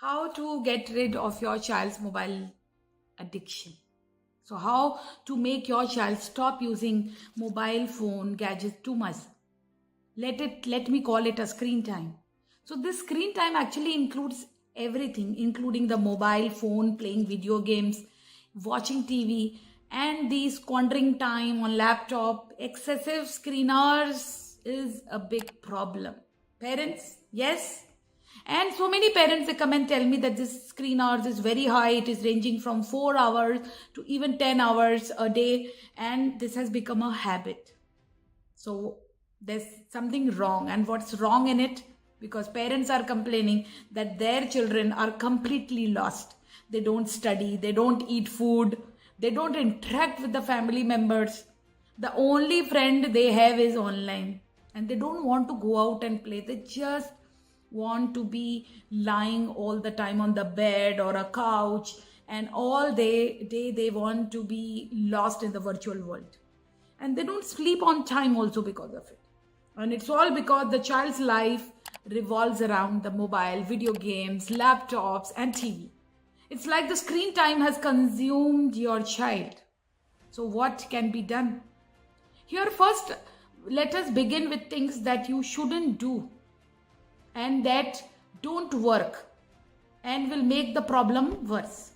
How to get rid of your child's mobile addiction. So how to make your child stop using mobile phone gadgets too much. Let me call it a screen time. So this screen time actually includes everything, including the mobile phone, playing video games, watching TV, and the squandering time on laptop. Excessive screen hours is a big problem. Parents, yes. And so many parents, they come and tell me that this screen hours is very high. It is ranging from 4 hours to even 10 hours a day. And this has become a habit. So there's something wrong. And what's wrong in it? Because parents are complaining that their children are completely lost. They don't study, they don't eat food, they don't interact with the family members. The only friend they have is online. And they don't want to go out and play. They just want to be lying all the time on the bed or a couch, and all day they want to be lost in the virtual world, and they don't sleep on time also because of it. And it's all because the child's life revolves around the mobile, video games, laptops and TV. It's like the screen time has consumed your child. So what can be done here? First, let us begin with things that you shouldn't do and that don't work and will make the problem worse.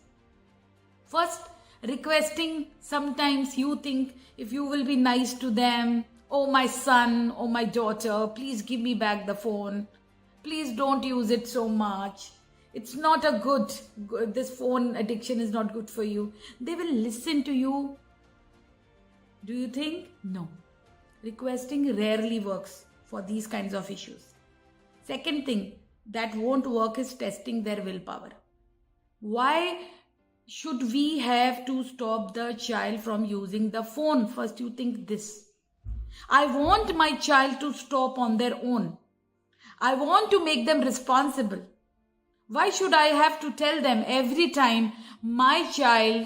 First, requesting. Sometimes you think if you will be nice to them, oh my son, oh my daughter, please give me back the phone. Please don't use it so much. It's not a good, this phone addiction is not good for you. They will listen to you. Do you think? No. Requesting rarely works for these kinds of issues. Second thing that won't work is testing their willpower. Why should we have to stop the child from using the phone? First, you think this. I want my child to stop on their own. I want to make them responsible. Why should I have to tell them every time my child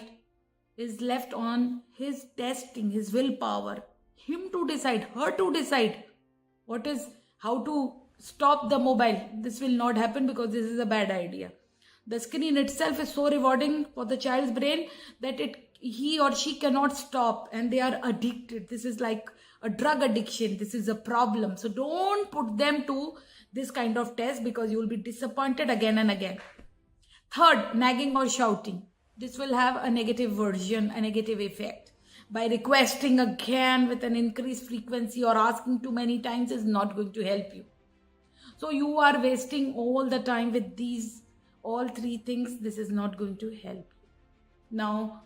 is left on his testing, his willpower, him to decide, her to decide how to stop the mobile? This will not happen because this is a bad idea. The screen itself is so rewarding for the child's brain that he or she cannot stop, and they are addicted. This is like a drug addiction. This is a problem. So don't put them to this kind of test because you will be disappointed again and again. Third, nagging or shouting. This will have a negative version, a negative effect. By requesting again with an increased frequency or asking too many times is not going to help you. So you are wasting all the time with these all three things. This is not going to help you. Now,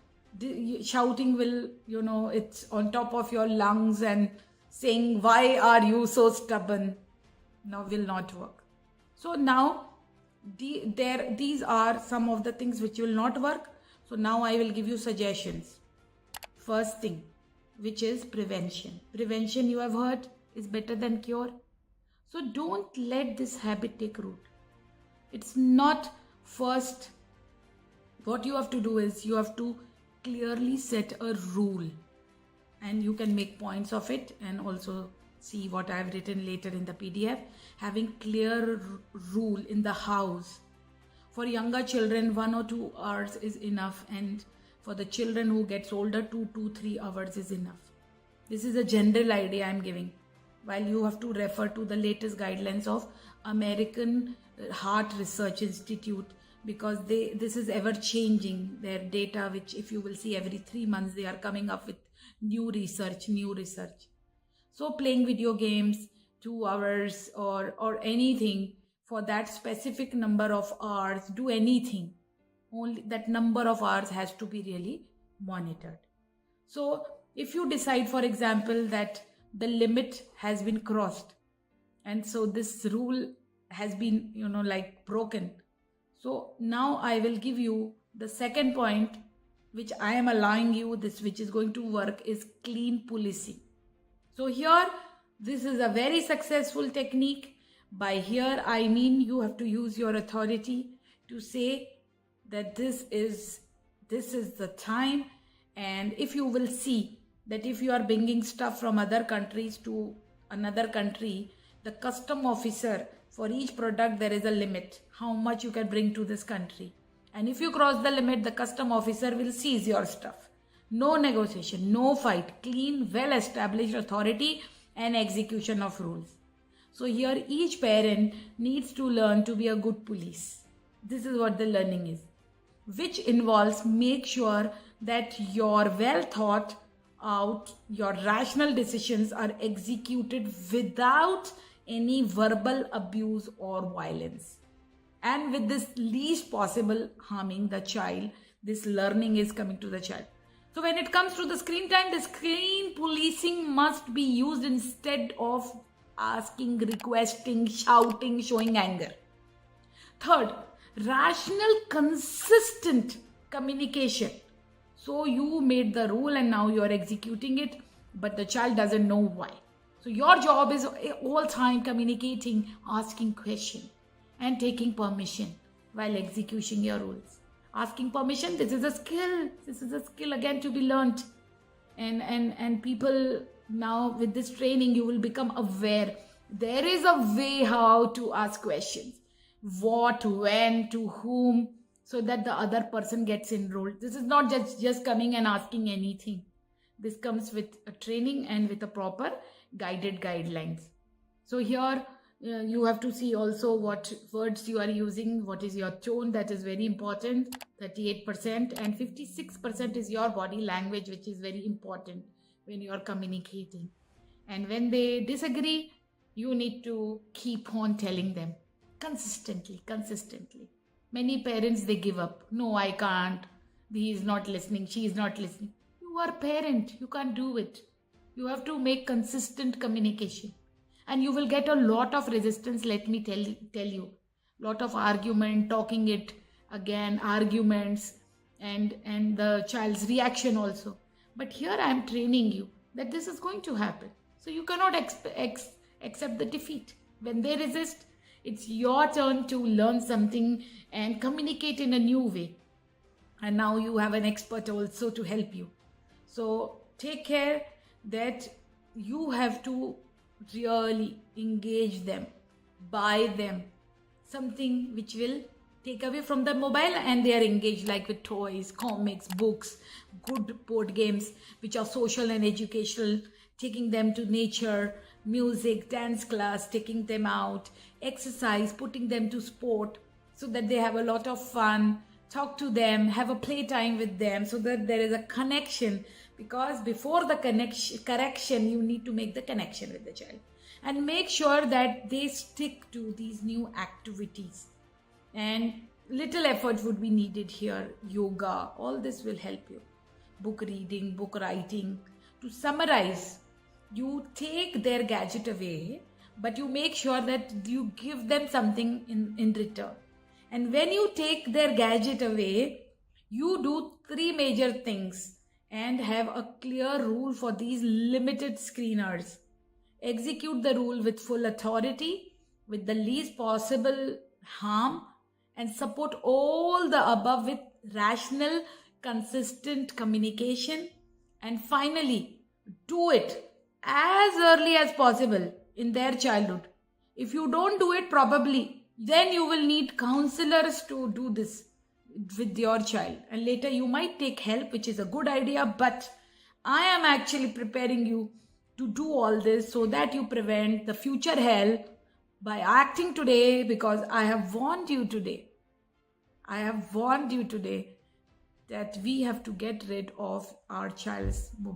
shouting will, it's on top of your lungs and saying, why are you so stubborn? Now will not work. So now these are some of the things which will not work. So now I will give you suggestions. First thing, which is prevention. Prevention, you have heard, is better than cure. So don't let this habit take root. It's not first. What you have to do is you have to clearly set a rule, and you can make points of it and also see what I have written later in the PDF. Having clear rule in the house. For younger children, 1 or 2 hours is enough, and for the children who gets older, 2 to 3 hours is enough. This is a general idea I am giving, while you have to refer to the latest guidelines of American Heart Research Institute, because this is ever changing their data, which if you will see every 3 months they are coming up with new research. So playing video games 2 hours or anything for that specific number of hours, do anything, only that number of hours has to be really monitored. So if you decide, for example, that the limit has been crossed, and so this rule has been broken, so now I will give you the second point which I am allowing you, this which is going to work, is clean policing. So here, this is a very successful technique. By here I mean you have to use your authority to say that this is the time. And if you will see that if you are bringing stuff from other countries to another country, the custom officer, for each product there is a limit. how much you can bring to this country. And if you cross the limit, the custom officer will seize your stuff. No negotiation, no fight, clean, well established authority and execution of rules. So here each parent needs to learn to be a good police. This is what the learning is, which involves make sure that your well thought out, your rational decisions are executed without any verbal abuse or violence. And with this least possible harming the child, this learning is coming to the child. So when it comes to the screen time, the screen policing must be used instead of asking, requesting, shouting, showing anger. Third, rational, consistent communication. So you made the rule and now you are executing it, but the child doesn't know why. So your job is all time communicating, asking questions and taking permission while executing your rules. Asking permission, this is a skill. This is a skill again to be learned. And people now with this training, you will become aware. There is a way how to ask questions. What, when, to whom, so that the other person gets enrolled. This is not just coming and asking anything. This comes with a training and with a proper guided guidelines. So here you have to see also what words you are using, what is your tone, that is very important, 38%, and 56% is your body language, which is very important when you are communicating. And when they disagree, you need to keep on telling them consistently. Many parents, they give up. No, I can't. He is not listening. She is not listening. You are a parent. You can't do it. You have to make consistent communication. And you will get a lot of resistance, let me tell you. Lot of argument, talking it again, arguments, and the child's reaction also. But here I am training you that this is going to happen. So you cannot accept the defeat. When they resist, it's your turn to learn something and communicate in a new way. And now you have an expert also to help you. So take care that you have to really engage them, buy them something which will take away from the mobile, and they are engaged like with toys, comics, books, good board games which are social and educational, taking them to nature, music, dance class, taking them out, exercise, putting them to sport so that they have a lot of fun. Talk to them, have a playtime with them so that there is a connection, because before the correction, you need to make the connection with the child and make sure that they stick to these new activities. And little effort would be needed here. Yoga, all this will help you. Book reading, book writing. To summarize, you take their gadget away, but you make sure that you give them something in return. And when you take their gadget away, you do 3 major things and have a clear rule for these limited screeners. Execute the rule with full authority, with the least possible harm, and support all the above with rational, consistent communication. And finally, do it as early as possible in their childhood. If you don't do it probably, then you will need counselors to do this with your child, and later you might take help, which is a good idea, but I am actually preparing you to do all this so that you prevent the future hell by acting today, because I have warned you today that we have to get rid of our child's mobile.